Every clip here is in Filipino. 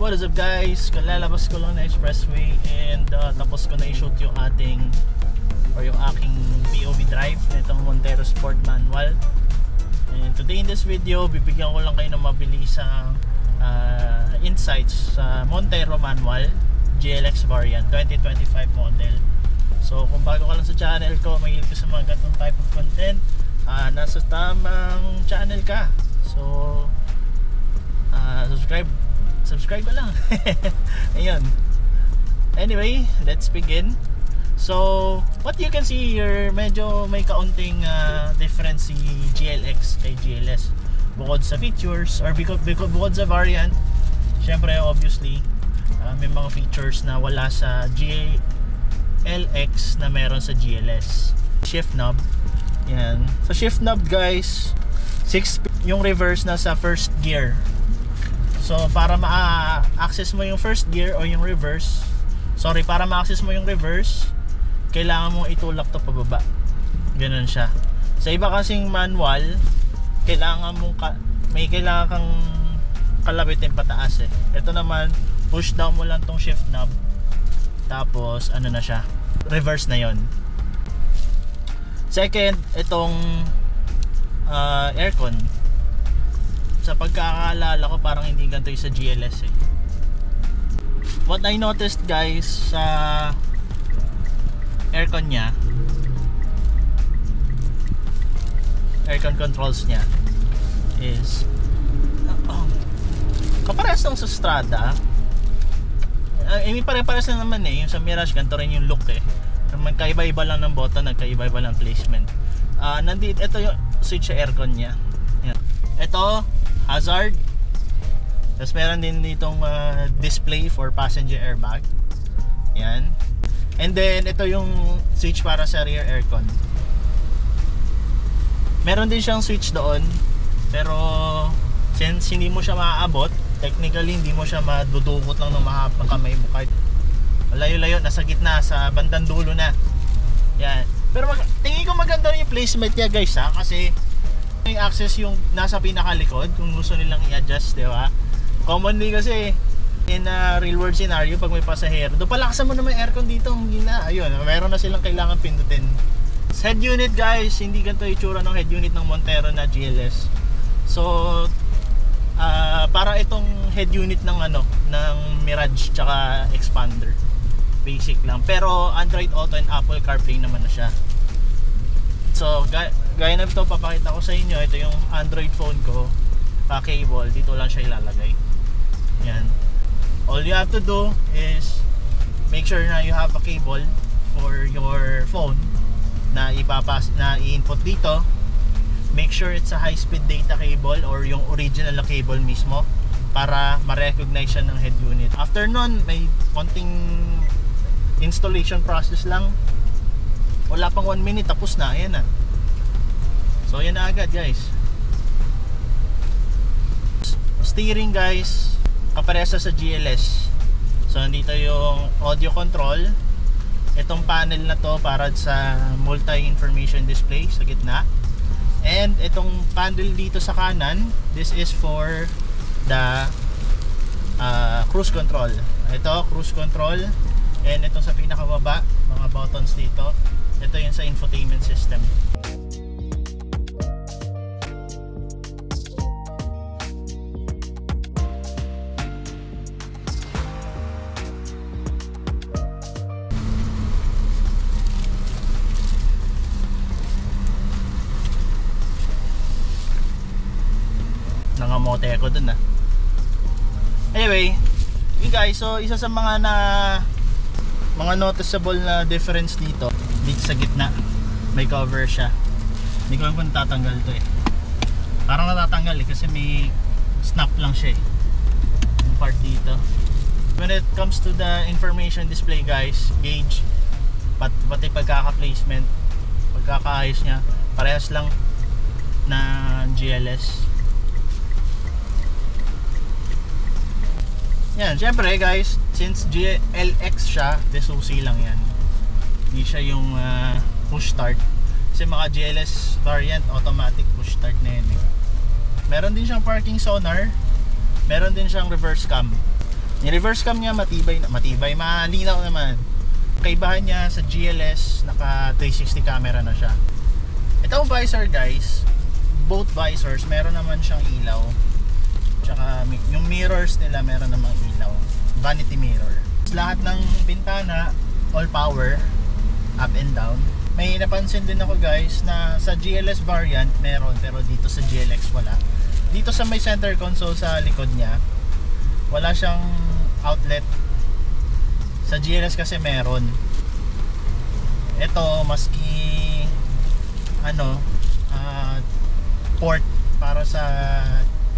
What is up guys? Kalalabas ko lang na expressway and tapos ko na i-shoot yung ating yung aking POV drive nitong Montero Sport Manual. And today in this video, bibigyan ko lang kayo ng mabilisang insights sa Montero Manual GLX variant 2025 model. So kung bago ka lang sa channel ko, mahilig ka sa mga ganitong type of content, nasa tamang channel ka. So subscribe ka lang. Ayun. Anyway, let's begin. So what you can see here, medyo may kaunting difference si GLX kay GLS. Bukod sa features or bukod sa variant, syempre obviously may mga features na wala sa GLX na meron sa GLS. Shift knob. Yan. Sa shift knob guys, 6 yung reverse na sa first gear. So para ma-access mo yung first gear o yung reverse, para ma-access mo yung reverse, kailangan mong itulak to pababa. Ganun siya. Sa iba kasing manual, kailangan kang kalabitin pataas eh. Ito naman, push down mo lang tong shift knob. Tapos ano na siya, reverse na yon. Second, itong aircon. Sa pagkakaalala ko, parang hindi ganito yung sa GLS eh. What I noticed guys sa aircon nya, aircon controls nya is kaparehas lang sa Strada. Pare-pares na naman eh. Yung sa Mirage, ganito rin yung look eh. Magkaiba-iba lang ng button, nagkaiba-iba lang placement. Nandito, ito yung switch sa aircon nya. Yan. Ito hazard. Tapos meron din ditong display for passenger airbag. Yan. And then ito yung switch para sa rear aircon. Meron din siyang switch doon, pero since hindi mo siya maaabot, technically hindi mo siya madudukot lang ng mahabang kamay mo, kahit layo-layo, nasa gitna, sa bandang dulo na. Yan. Pero tingin ko maganda rin yung placement niya guys kasi may access yung nasa pinakalikod kung gusto nilang i-adjust, di ba? Commonly kasi in a real world scenario, pag may pasahero, doon palakasan mo naman yung aircon dito, hindi na, ayun, meron na silang kailangan pindutin. Head unit guys, hindi ganito yung itsura ng head unit ng Montero na GLS. So para itong head unit ng ng Mirage tsaka Expander, basic lang, pero Android Auto and Apple CarPlay naman na siya. So gaya na ito, papakita ko sa inyo, ito yung Android phone ko, cable, dito lang siya ilalagay. Yan. All you have to do is make sure na you have a cable for your phone na i-input dito. Make sure it's a high-speed data cable or yung original na cable mismo para ma-recognize siya ng head unit. After nun, may konting installation process lang. Wala pang 1 minute, tapos na. Ayan na. So yan na agad guys. Steering guys, kaparesa sa GLS. So nandito yung audio control. Itong panel na to para sa multi-information display sa gitna. And itong panel dito sa kanan, this is for the cruise control. Ito, cruise control. And itong sa pinakababa, mga buttons dito, ito yung sa infotainment system. Nangamote ako dun Anyway, guys, so isa sa mga noticeable na difference dito sa gitna, may cover siya. Hindi ko alam kung tatanggal to eh. Parang natatanggal eh kasi may snap lang siya eh, yung part dito. When it comes to the information display guys, gauge, pati pagkaka-placement, pagkakaayos niya, parehas lang na GLS. Yan, syempre guys, since GLX siya, desusi lang yan. Hindi siya yung push start. Kasi mga GLS variant, automatic push start na yun eh. Meron din siyang parking sonar, meron din siyang reverse cam. Yung reverse cam niya matibay, malinaw naman. Kaibahan niya sa GLS, naka 360 camera na siya. Itong visor guys, both visors meron naman siyang ilaw. Tsaka yung mirrors nila meron namang ilaw, vanity mirror. Lahat ng bintana all power, up and down. May napansin din ako guys na sa GLS variant meron, pero dito sa GLX wala. Dito sa may center console sa likod niya, wala siyang outlet. Sa GLS kasi meron. Ito maski port para sa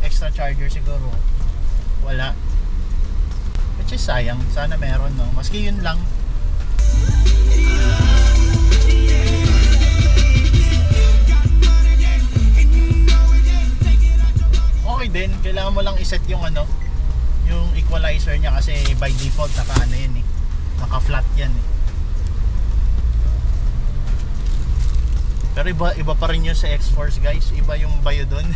extra charger siguro wala, which is sayang. Sana meron, no? Maski yun lang. Okay din, kailangan mo lang iset yung yung equalizer niya kasi by default naka yan eh, naka flat yan eh. Pero iba pa rin yun sa X-Force guys, iba yung bayo dun.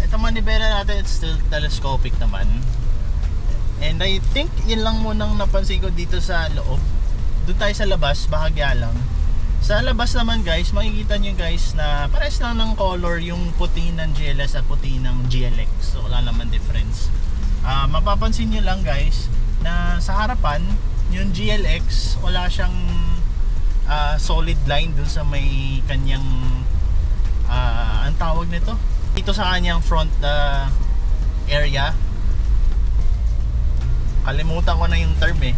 Ito manibela natin, it's still telescopic naman. And I think yun lang munang napansin ko dito sa loob. Doon tayo sa labas, bahagya lang. Sa labas naman guys, makikita nyo guys na pares lang ng color yung puti ng GLS at puti ng GLX. So wala naman difference. Mapapansin nyo lang guys na sa harapan, yung GLX wala siyang solid line dun sa may kanyang ang tawag nito dito sa kanyang front area. Kalimutan ko na yung term eh.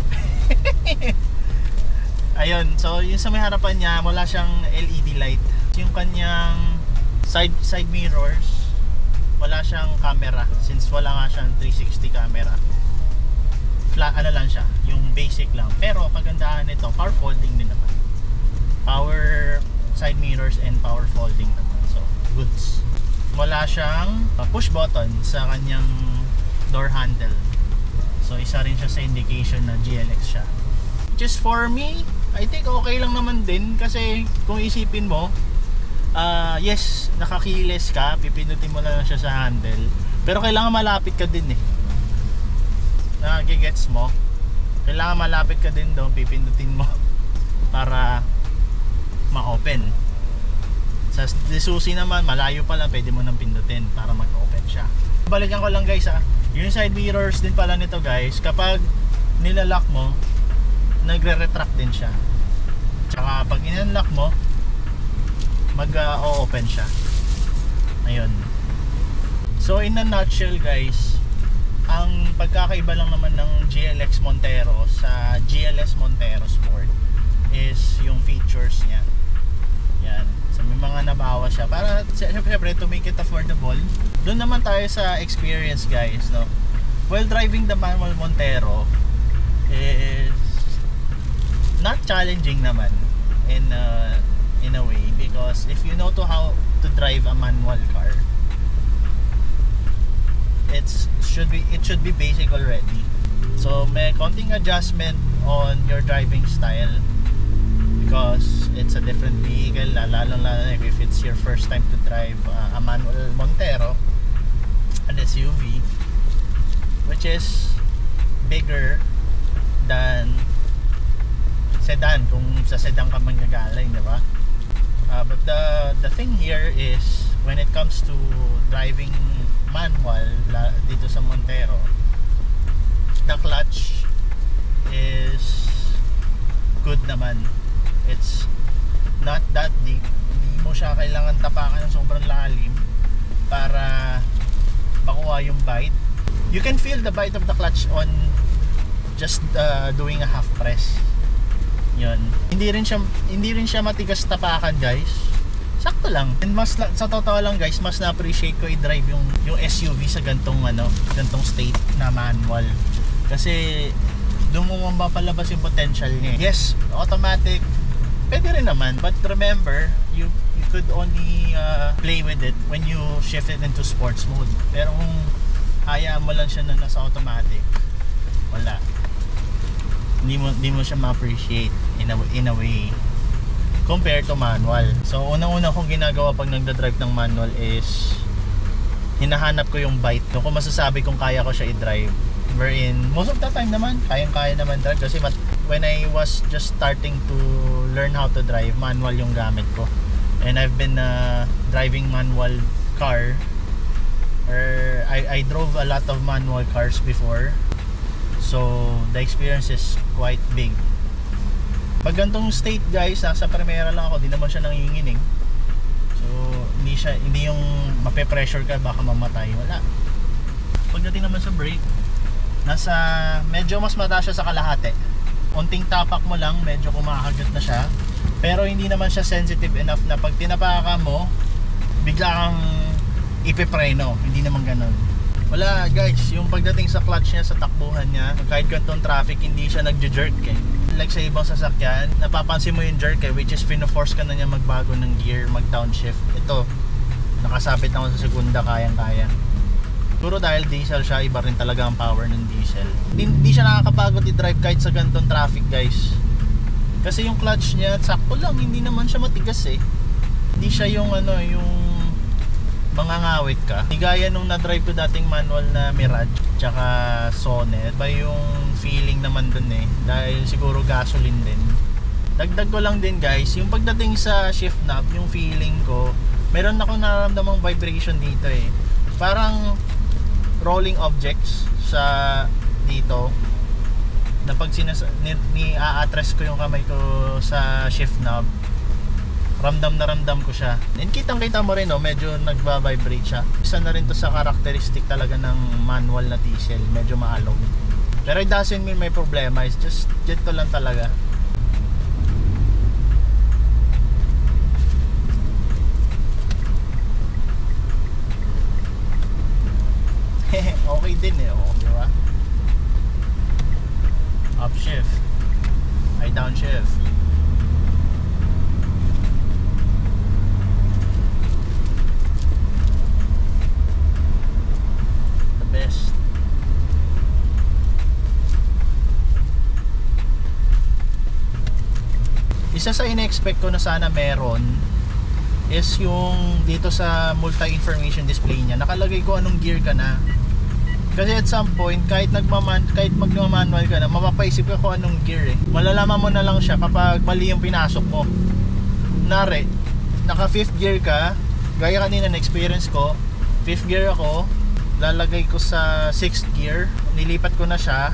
Ayun, so yung sa may harapan niya wala siyang LED light. Yung kanyang side mirrors wala siyang camera, since wala nga siyang 360 camera. Flat lang siya, yung basic lang. Pero kagandahan nito, power folding din naman. Power side mirrors and power folding naman. So, goods. Wala siyang push button sa kanyang door handle. So, isa rin siya sa indication na GLX siya. Just for me, I think okay lang naman din kasi kung isipin mo, yes, nakakiles ka, pipindutin mo lang siya sa handle. Pero kailangan malapit ka din eh. Nagigets mo? Kailangan malapit ka din doon, pipindutin mo para ma-open. Sa susi naman, malayo pa lang, pwede mo nang pindutin para mag-open siya. Balikan ko lang guys yung side mirrors din pala nito guys, kapag nilalock mo, nagre-retract din siya. Tsaka pag in-unlock mo, mag-o-open siya. Ayun. So in a nutshell guys, ang pagkakaiba lang naman ng GLX Montero sa GLS Montero Sport is yung features niya. Yan. So may mga nabawas siya para syempre to make it affordable. Doon naman tayo sa experience guys, no. While driving the manual Montero is not challenging naman in a way, because if you know how to drive a manual car, it should be basic already. So may konting adjustment on your driving style because it's a different vehicle, lalo if it's your first time to drive a manual Montero, an SUV which is bigger than sedan kung sa sedan ka manggagaling, di ba? But the thing here is when it comes to driving manual dito sa Montero, the clutch is good naman. It's not that deep, hindi mo siya kailangan tapakan ng sobrang lalim para makuha yung bite. You can feel the bite of the clutch on just doing a half press. Yun. Hindi rin siya matigas tapakan guys. Sakto lang. And sa totoo lang guys, mas na-appreciate ko i-drive yung SUV sa gantong state na manual. Kasi doon mo mapapalabas yung potential niya. Yes, automatic pwede rin naman, but remember, you could only play with it when you shift it into sports mode. Pero kung hayaan mo lang siya na nasa automatic, wala. Hindi mo siya ma-appreciate in a way compared to manual. So unang-una kong ginagawa pag nagda-drive ng manual is hinahanap ko yung bite. Kung masasabi kung kaya ko siya i-drive wherein most of the time naman kayang-kaya naman drive kasi when I was just starting to learn how to drive, manual yung gamit ko, and I've been driving manual car, or I drove a lot of manual cars before, so the experience is quite big. Pag gantong state guys, nasa primera lang ako, di naman siya nanginginig, so hindi yung mape-pressure ka baka mamatay, wala. Pagdating naman sa brake, medyo mas mataas siya sa kalahati. Unting tapak mo lang, medyo kumakagat na siya, pero hindi naman siya sensitive enough na pag tinapakan mo bigla kang ipipreno, hindi naman ganun. Wala guys, yung pagdating sa clutch niya, sa takbuhan niya, kahit gantong traffic, hindi siya nagjo-jerk eh. Like sa ibang sasakyan, napapansin mo yung jerk eh, which is pino-force ka na niya magbago ng gear, mag-downshift. Ito, nakasabit na ako sa segunda, kayang-kaya. Puro dahil diesel siya, iba rin talaga ang power ng diesel. Hindi siya nakakapagod i-drive kahit sa gantong traffic guys. Kasi yung clutch niya, sakto lang, hindi naman siya matigas eh. Hindi siya yung yung mangangawit ka. Hindi gaya nung na-drive ko dating manual na Mirage tsaka Sonet. Ba yung feeling naman dun eh, dahil siguro gasoline din. Dagdag ko lang din guys, yung pagdating sa shift knob, yung feeling ko, meron akong nararamdamang vibration dito eh. Parang rolling objects sa dito, na pag a-atras ko yung kamay ko sa shift knob, ramdam na ramdam ko siya. And kitang kita mo rin medyo nagba-vibrate siya. Isa na rin to sa characteristic talaga ng manual na diesel, medyo maalog. Pero it doesn't mean may problema, it's just dito lang talaga. Okay din eh, di ba? Upshift, ay downshift. The best. Isa sa in-expect ko na sana meron is yung dito sa multi-information display niya, nakalagay ko anong gear ka na. Kasi at some point, kahit magmanual ka na, mapapaisip ka kung anong gear eh. Malalaman mo na lang siya kapag mali yung pinasok mo. Nari, naka 5th gear ka, gaya kanina na experience ko, 5th gear ako, lalagay ko sa 6th gear, nilipat ko na siya.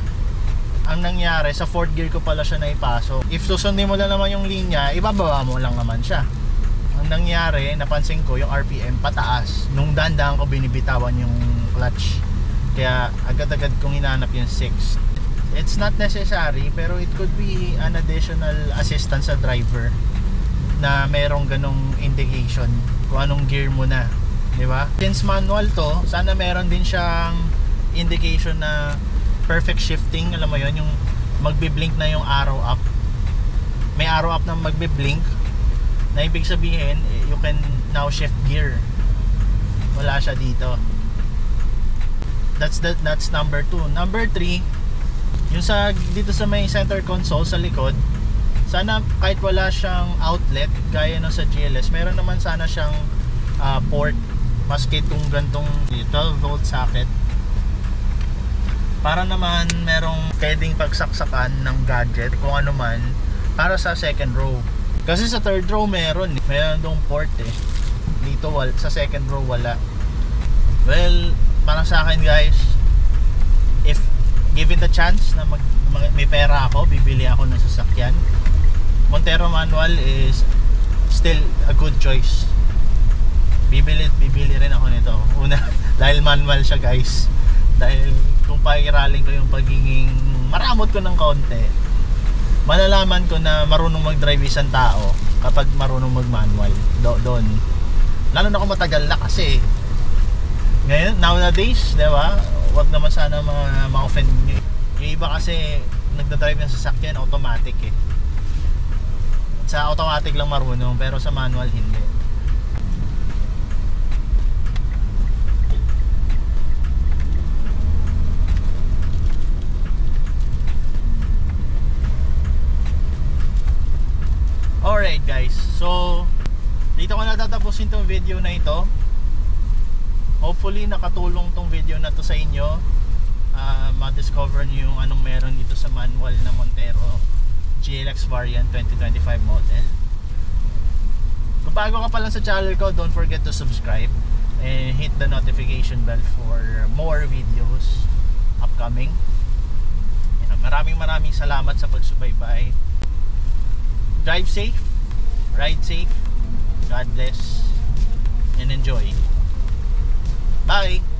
Ang nangyari, sa 4th gear ko pala siya naipasok. If susundin mo lang naman yung linya, ibababa mo lang naman siya. Ang nangyari, napansin ko yung RPM pataas. Nung dahan-dahan ko binibitawan yung clutch, kaya agad-agad kong hinanap yung 6. It's not necessary, pero it could be an additional assistance sa driver na merong ganong indication kung anong gear mo na, di ba? Since manual to, sana meron din siyang indication na perfect shifting, alam mo yon, yung magbi-blink na yung arrow up. May arrow up na magbi-blink, na ibig sabihin you can now shift gear. Wala siya dito. That's number 2. Number 3, yung dito sa may center console sa likod, sana kahit wala siyang outlet gaya no sa GLS, meron naman sana siyang port, maski itong gantong 12 volt socket, para naman merong pwedeng pagsaksakan ng gadget kung ano man para sa second row. Kasi sa third row meron dong port eh. Dito sa second row wala. Well, parang sa akin guys, if given the chance na may pera ako, bibili ako ng sasakyan, Montero manual is still a good choice. Bibili rin ako nito. Una, dahil manual siya guys. Dahil kung pairaling ko yung pagiging maramot ko ng konti, malalaman ko na marunong mag-drive isang tao kapag marunong mag-manual doon. Lalo na kung matagal na kasi. Ngayon, nowadays, di ba? Huwag naman sana ma-offend nyo. Yung iba kasi nagdadrive ng sasakyan automatic eh. Sa automatic lang marunong, pero sa manual hindi. Alright guys, so dito ko natatapusin tong video na ito. Hopefully nakatulong tong video na to sa inyo. ma-discover nyo yung anong meron dito sa manual na Montero GLX variant 2025 model. Kung bago ka pa lang sa channel ko, don't forget to subscribe and hit the notification bell for more videos upcoming. Maraming salamat sa pagsubaybay. Drive safe, ride safe, God bless, and enjoy. Bye!